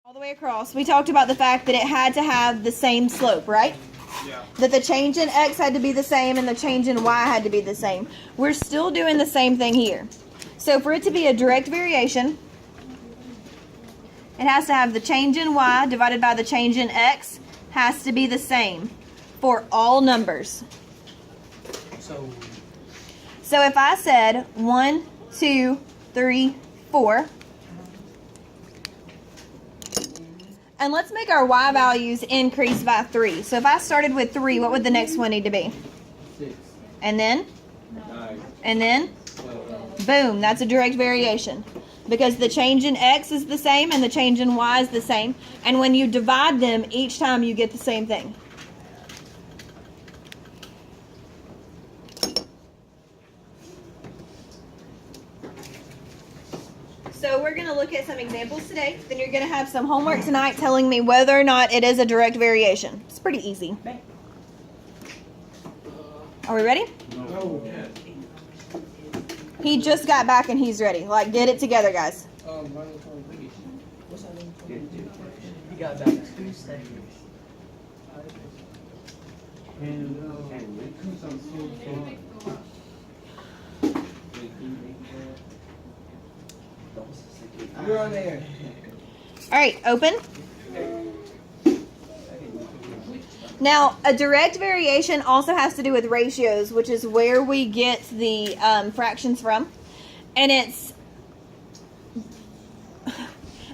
all the way across, we talked about the fact that it had to have the same slope, right? Yeah. That the change in x had to be the same and the change in y had to be the same. We're still doing the same thing here. So for it to be a direct variation, it has to have the change in y divided by the change in x has to be the same for all numbers. So if I said 1, 2, 3, 4, and let's make our y values increase by 3. So if I started with 3, what would the next one need to be? 6. And then? 9. And then? 12. Boom, that's a direct variation. Because the change in x is the same and the change in y is the same. And when you divide them, each time you get the same thing. So we're going to look at some examples today. Then you're going to have some homework tonight telling me whether or not it is a direct variation. It's pretty easy. Are we ready? No. He just got back and he's ready. Like, get it together, guys. He got back 2 seconds. You're on there. All right, open. Now, a direct variation also has to do with ratios, which is where we get the fractions from. And it's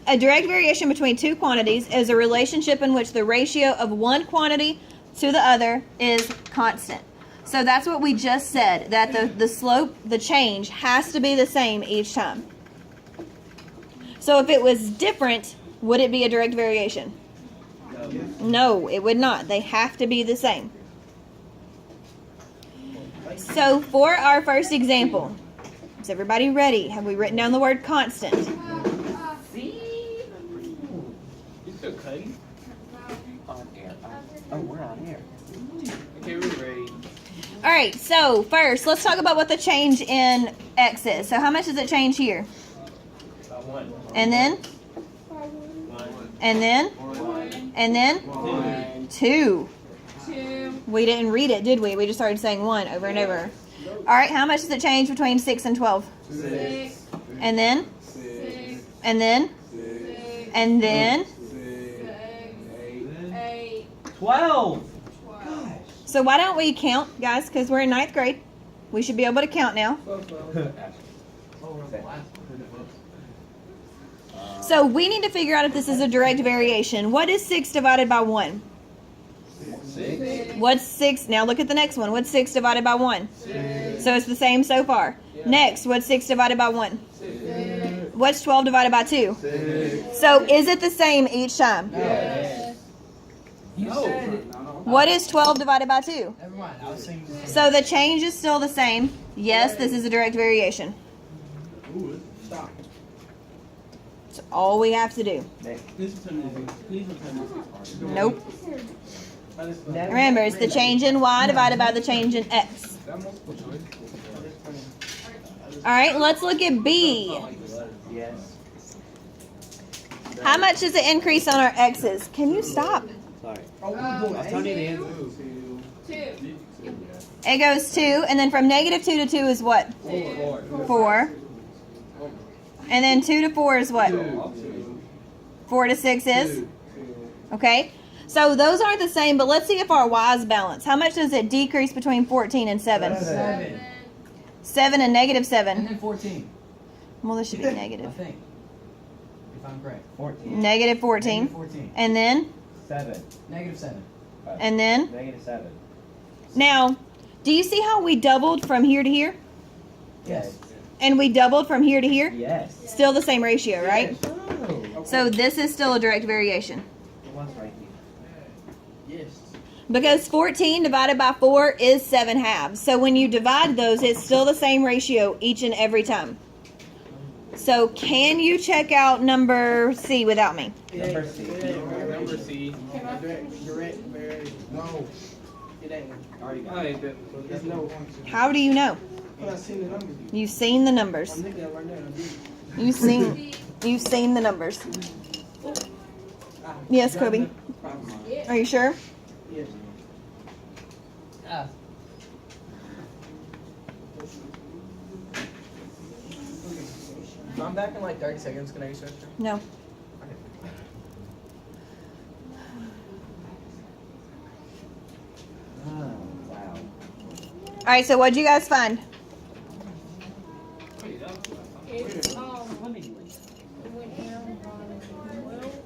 a direct variation between two quantities is a relationship in which the ratio of one quantity to the other is constant. So that's what we just said, that the slope, the change, has to be the same each time. So if it was different, would it be a direct variation? No, it would not. They have to be the same. So for our first example, is everybody ready? Have we written down the word constant? You still cutting? On air. Oh, we're on air. Okay, we're ready. All right, so first, let's talk about what the change in x is. So how much does it change here? 1. And then? 1. And then? 1. And then? 1. 2. 2. We didn't read it, did we? We just started saying 1 over and over. All right, how much does it change between 6 and 12? 6. And then? 6. And then? 6. And then? 8. 12! 12. So why don't we count, guys, because we're in 9th grade. We should be able to count now. So we need to figure out if this is a direct variation. What is 6 divided by 1? 6. What's 6? Now look at the next one. What's 6 divided by 1? 6. So it's the same so far. Next, what's 6 divided by 1? 6. What's 12 divided by 2? 6. So is it the same each time? Yes. You said it. What is 12 divided by 2? Never mind. I was saying So the change is still the same. Yes, this is a direct variation. Stop. That's all we have to do. Nope. Remember, it's the change in y divided by the change in x. All right, let's look at B. yes. How much does it increase on our x's? Can you stop? Sorry. I was telling you the answer. 2. It goes 2, and then from -2 to 2 is what? 4. And then 2 to 4 is what? 4 to 6 is? Okay. So those aren't the same, but let's see if our y's balance. How much does it decrease between 14 and 7? 7. 7 and -7. And then 14. Well, this should be I negative. think. If I'm correct. 14. -14. 14. And then? 7. -7. And then? -7. Now, do you see how we doubled from here to here? Yes. And we doubled from here to here? Yes. Still the same ratio, right? Oh. So this is still a direct variation. It was right here. Yes. Because 14 divided by 4 is 7 halves. So when you divide those, it's still the same ratio each and every time. So can you check out number C without me? Number C. Number C. No, it ain't. Already got Alright, It's no. How do you know? But I seen the numbers. You've seen the numbers. I'm looking at it right now. You've seen the numbers. Yes, Kobe. Are you sure? Yes. Ah. If I'm back in like 30 seconds, can I use restroom? No. Oh, wow. All right. So what'd you guys find? It's, Let me do it. it went down by 12.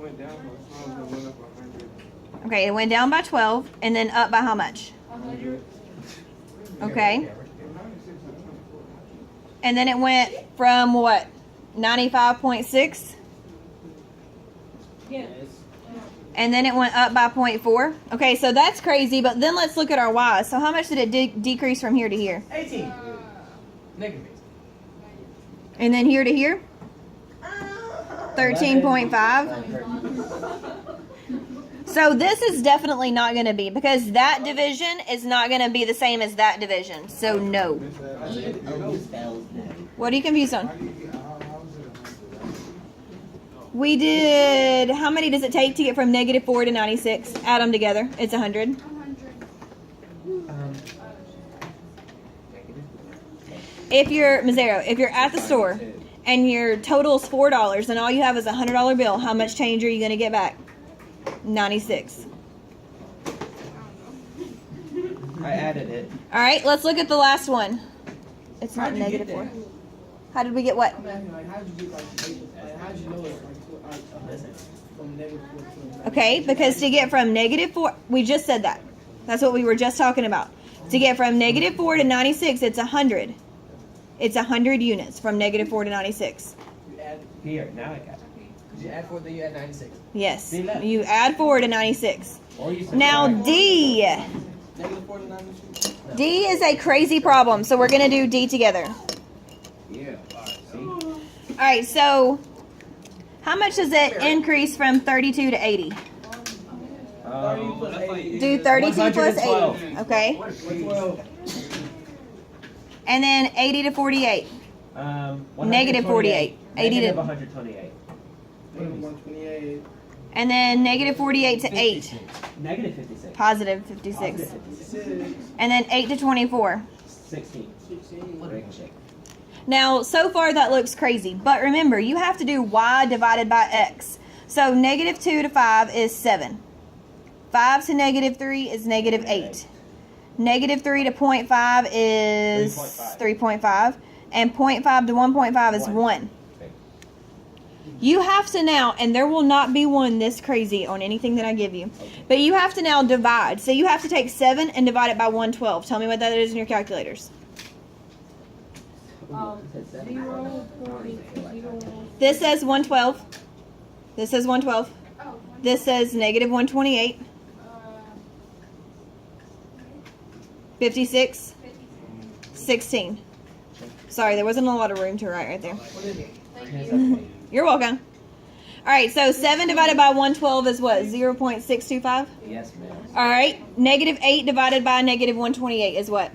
Went down, but some went up 100. Okay, it went down by 12, and then up by how much? 100. Okay. And then it went from what? 95.6? Yeah. And then it went up by 0.4. Okay, so that's crazy, but then let's look at our Y's. So how much did it decrease from here to here? 18. Negative. And then here to here? 13.5. So this is definitely not going to be, because that division is not going to be the same as that division. So no. What are you confused on? We did, how many does it take to get from -4 to 96? Add them together. It's 100. If you're, Mazzaro, if you're at the store and your total is $4 and all you have is a $100 bill, how much change are you going to get back? 96. I added it. All right, let's look at the last one. It's not How'd you get -4. there? How did we get what? I'm asking, like, how'd you get, like, how'd you know it's, like, from -4 to Okay, because to get from -4, we just said that. That's what we were just talking about. To get from -4 to 96, it's 100. It's 100 units from -4 to 96. You add, Here, now I got it. Did you add 4, then you add 96. Yes. See that? You add 4 to 96. Or you Now subtract. D. -4 to 96? D is a crazy problem, so we're going to do D together. Yeah. See? All right, so how much does it increase from 32 to 80? 30 plus 80 Do is 32 plus 112. 80. Okay. 12. And then 80 to 48. Negative 48. 80 to- 128. 128. And then -48 to 8. Negative 56. Positive 56. 56. And then 8 to 24. 16. 16. Now, so far that looks crazy. But remember, you have to do y divided by x. So -2 to 5 is 7. 5 to -3 is -8. -3 to 0.5 is 3.5. And 0.5 to 1.5 is 1. You have to now, and there will not be one this crazy on anything that I give you, but you have to now divide. So you have to take 7 and divide it by 112. Tell me what that is in your calculators. 0.0. This says 112. This says 112. This says -128. 56. 16. Sorry, there wasn't a lot of room to write right there. What is it? You're welcome. All right, so 7 divided by 112 is what? 0.625? Yes, ma'am. All right, -8 divided by -128 is what?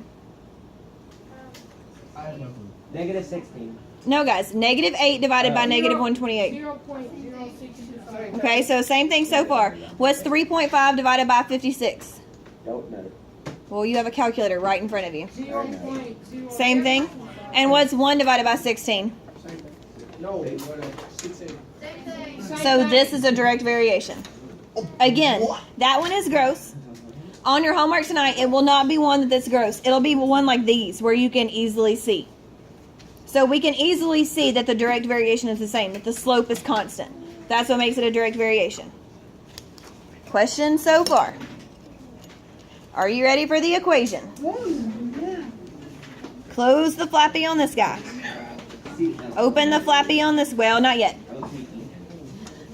I have no clue. Negative 16. No, guys, -8 divided by -128. 0.0625. Okay, so same thing so far. What's 3.5 divided by 56? Don't know. Well, you have a calculator right in front of you. 0.0. Same thing. And what's 1 divided by 16? Same thing. No, 16. So this is a direct variation. Again, that one is gross. On your homework tonight, it will not be one that's gross. It'll be one like these where you can easily see. So we can easily see that the direct variation is the same, that the slope is constant. That's what makes it a direct variation. Question so far. Are you ready for the equation? Close the flappy on this guy. Open the flappy on this. Well, not yet.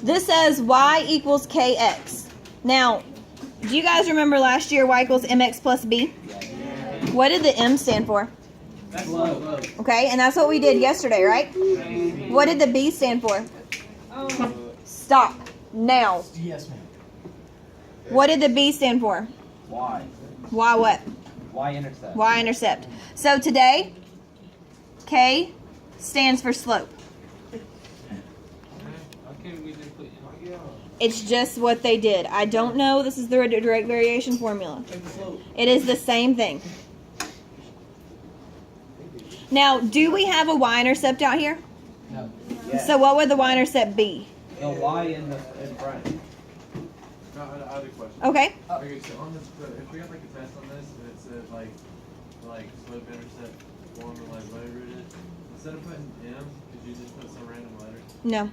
This says y equals kx. Now, do you guys remember last year y equals mx plus b? What did the m stand for? Slow. Okay, and that's what we did yesterday, right? What did the b stand for? Stop. Now. Yes, ma'am. What did the b stand for? Y. Y what? Y intercept. Y intercept. So today, k stands for slope. Why can't we just put they are. It's just what they did. I don't know. This is the direct variation formula. Check the slope. It is the same thing. Now, do we have a y-intercept out here? No. So what would the y-intercept be? The y in front. No, I had a question. Okay. Okay, so on this, if we have like a test on this and it said like slope intercept formula, like whatever it is, instead of putting m, could you just put some random letter? No.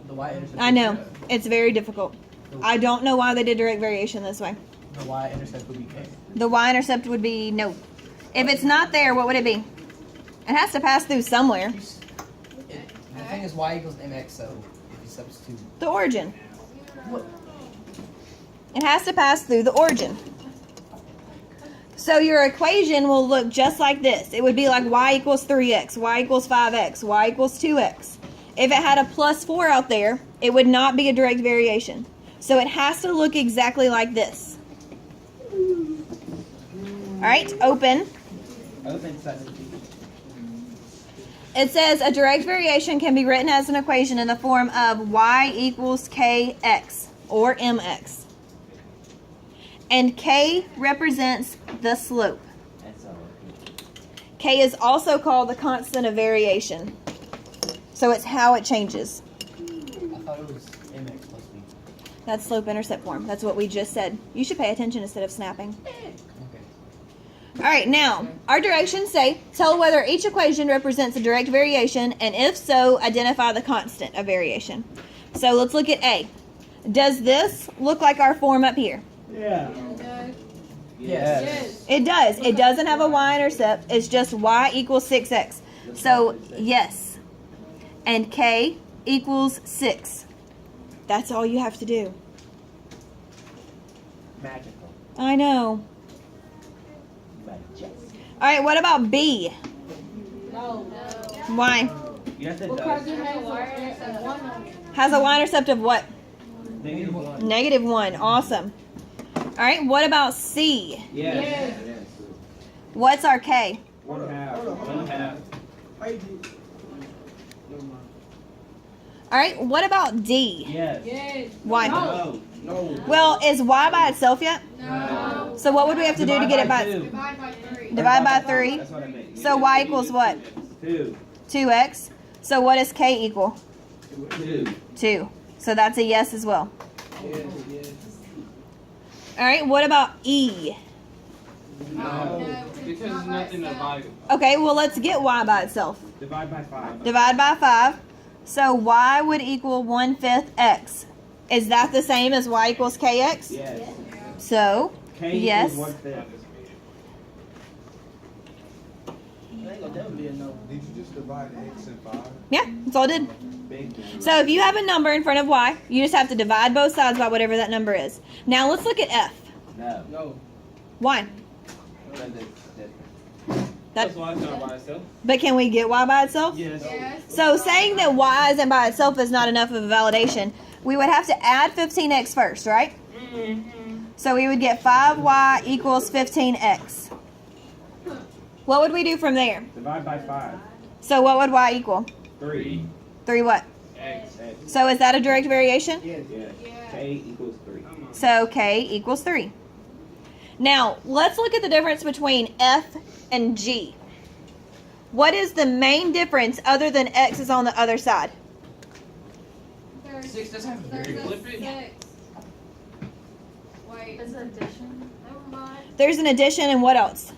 The y-intercept. I know. It's very difficult. I don't know why they did direct variation this way. The y-intercept would be k. The y-intercept would be no. If it's not there, what would it be? It has to pass through somewhere. The thing is y equals mx, so if you substitute. The origin. It has to pass through the origin. So your equation will look just like this. It would be like y equals 3x, y equals 5x, y equals 2x. If it had a plus 4 out there, it would not be a direct variation. So it has to look exactly like this. All right, open. Open substitute. It says a direct variation can be written as an equation in the form of y equals kx or mx. And k represents the slope. That's all. K is also called the constant of variation. So it's how it changes. I thought it was mx plus b. That's slope intercept form. That's what we just said. You should pay attention instead of snapping. Okay. All right, now, our directions say, tell whether each equation represents a direct variation, and if so, identify the constant of variation. So let's look at A. Does this look like our form up here? Yeah. Yes. It does. It doesn't have a y-intercept. It's just y equals 6x. So, yes. And k equals 6. That's all you have to do. Magical. I know. Magic. All right, what about B? No. Why? Yes, it Because does. it has a one on it. Has a y-intercept of what? -1. -1. Awesome. All right, what about C? Yes. What's our k? 1/2. 1/2. How you do? Never mind. All right, what about D? Yes. Yes. Why? No. No. Well, is y by itself yet? No. So what would we have to do to get it by? Two. Divide by 3. Divide by 3. That's what I meant. So y equals what? 2. 2x. So what does k equal? 2. 2. So that's a yes as well. Yes, yes. All right, what about E? No, because there's nothing to divide. Okay, well, let's get y by itself. Divide by 5. Divide by 5. So y would equal 1/5 x. Is that the same as y equals kx? Yes. So, K yes. equals 1/5. That ain't gonna never be a no. Did you just divide x and 5? Yeah, that's all I did. Big. So if you have a number in front of y, you just have to divide both sides by whatever that number is. Now let's look at f. No. No. Why? Because it's different. That, why it's not by itself. but can we get y by itself? Yes. So saying that y isn't by itself is not enough of a validation. We would have to add 15x first, right? So we would get 5y equals 15x. What would we do from there? Divide by 5. So what would y equal? 3. 3 what? X. So is that a direct variation? Yes. Yes. K equals 3. So k equals 3. Now, let's look at the difference between f and g. What is the main difference other than x is on the other side? 6 doesn't have a very flip it. Wait. Is it addition? Never mind. There's an addition and what else?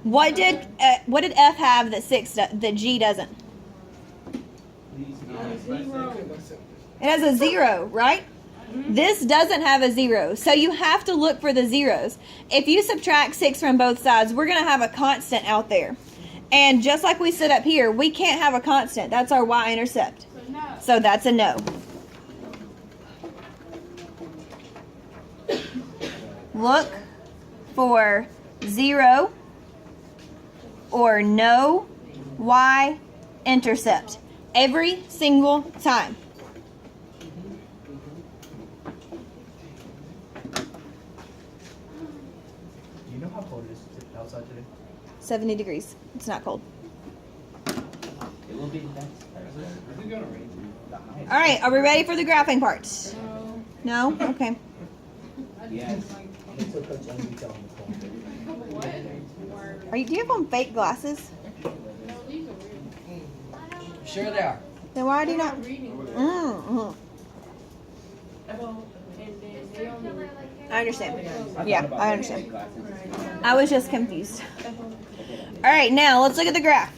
What did f have that g doesn't? Zero. It has a 0, right? This doesn't have a 0, so you have to look for the zeros. If you subtract 6 from both sides, we're going to have a constant out there. And just like we said up here, we can't have a constant. That's our y-intercept. So no. So that's a no. Look for 0 or no y-intercept every single time. Do you know how cold it is outside today? 70 degrees. It's not cold. It will be next Thursday. Is it gonna rain? The high. All right, are we ready for the graphing part? No? Okay. Yes. Until Coach Young tell him to call. Do you have on fake glasses? Sure they are. Then why do you not? Mm-hmm. I understand. Yeah, I understand. I was just confused. All right, now let's look at the graph.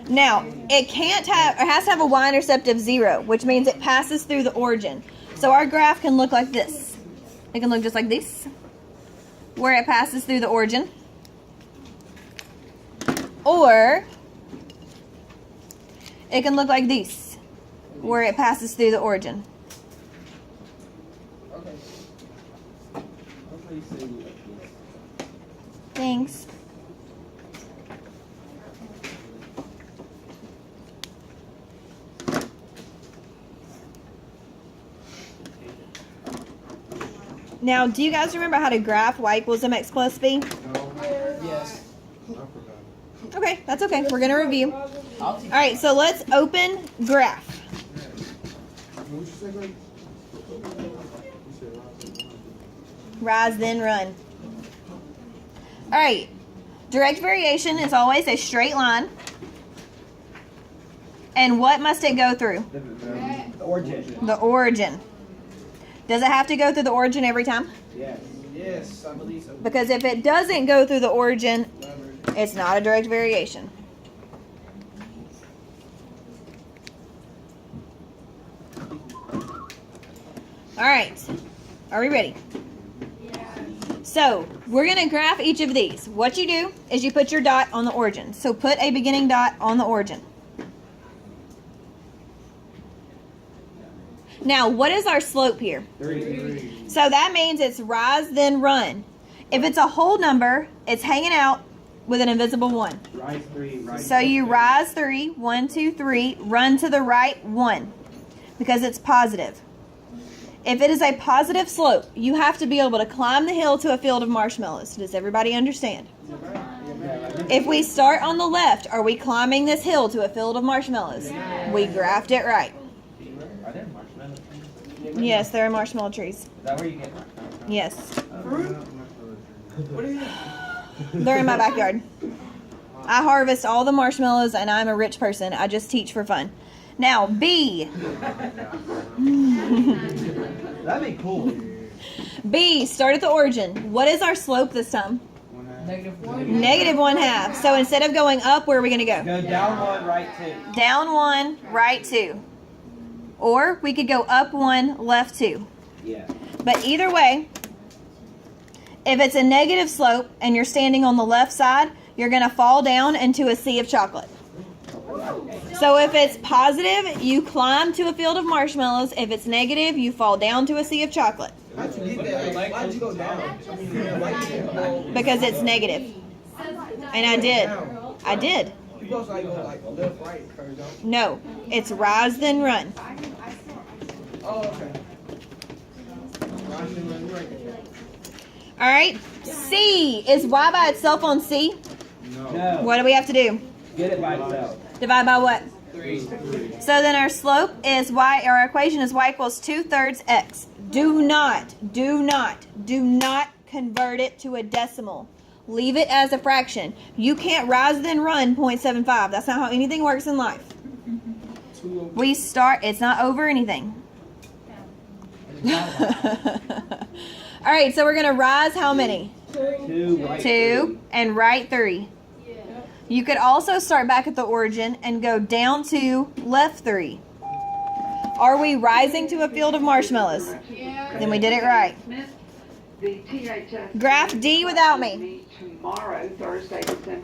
Now, it can't have, or has to have a y-intercept of 0, which means it passes through the origin. So our graph can look like this. It can look just like this, where it passes through the origin. Or it can look like this, where it passes through the origin. Okay. Hopefully see like this. Thanks. Now, do you guys remember how to graph y equals mx plus b? Yes. Okay, that's okay. We're going to review. I'll teach All right, so let's open graph. Rise, then run. All right, direct variation is always a straight line. And what must it go through? The origin. The origin. Does it have to go through the origin every time? Yes. Yes, I believe so. Because if it doesn't go through the origin, it's not a direct variation. All right, are we ready? So we're going to graph each of these. What you do is you put your dot on the origin. So put a beginning dot on the origin. Now, what is our slope here? 3. So that means it's rise, then run. If it's a whole number, it's hanging out with an invisible 1. Rise 3. Rise. So you rise 3, 1, 2, 3, run to the right 1, because it's positive. If it is a positive slope, you have to be able to climb the hill to a field of marshmallows. Does everybody understand? If we start on the left, are we climbing this hill to a field of marshmallows? We graphed it right. Are there marshmallow trees? Yes, there are marshmallow trees. Is that where you get marshmallow from? Yes, What is it? they're in my backyard. I harvest all the marshmallows and I'm a rich person. I just teach for fun. Now, B. That'd be cool. B, start at the origin. What is our slope this time? Negative 1/2. So instead of going up, where are we going to go? Go down 1, right 2. Down 1, right 2. Or we could go up 1, left 2. Yeah. But either way, if it's a negative slope and you're standing on the left side, you're going to fall down into a sea of chocolate. So if it's positive, you climb to a field of marshmallows. If it's negative, you fall down to a sea of chocolate. How'd you get that? Why'd you go down? I mean, why'd you go Because it's negative. And I did. I did. You supposed to like go like left, right, curve, don't you? No, it's rise then run. Oh, okay. Rise and run right. All right. C, is y by itself on C? No. What do we have to do? Get it by itself. Divide by what? 3. So then our slope is y, or our equation is y equals 2/3 x. Do not convert it to a decimal. Leave it as a fraction. You can't rise then run 0.75. That's not how anything works in life. We start, it's not over anything. All right, so we're going to rise how many? 2, right 2 and right 3. You could also start back at the origin and go down 2, left 3. Are we rising to a field of marshmallows? Then we did it right. The THS Graph D without me. tomorrow, Thursday, December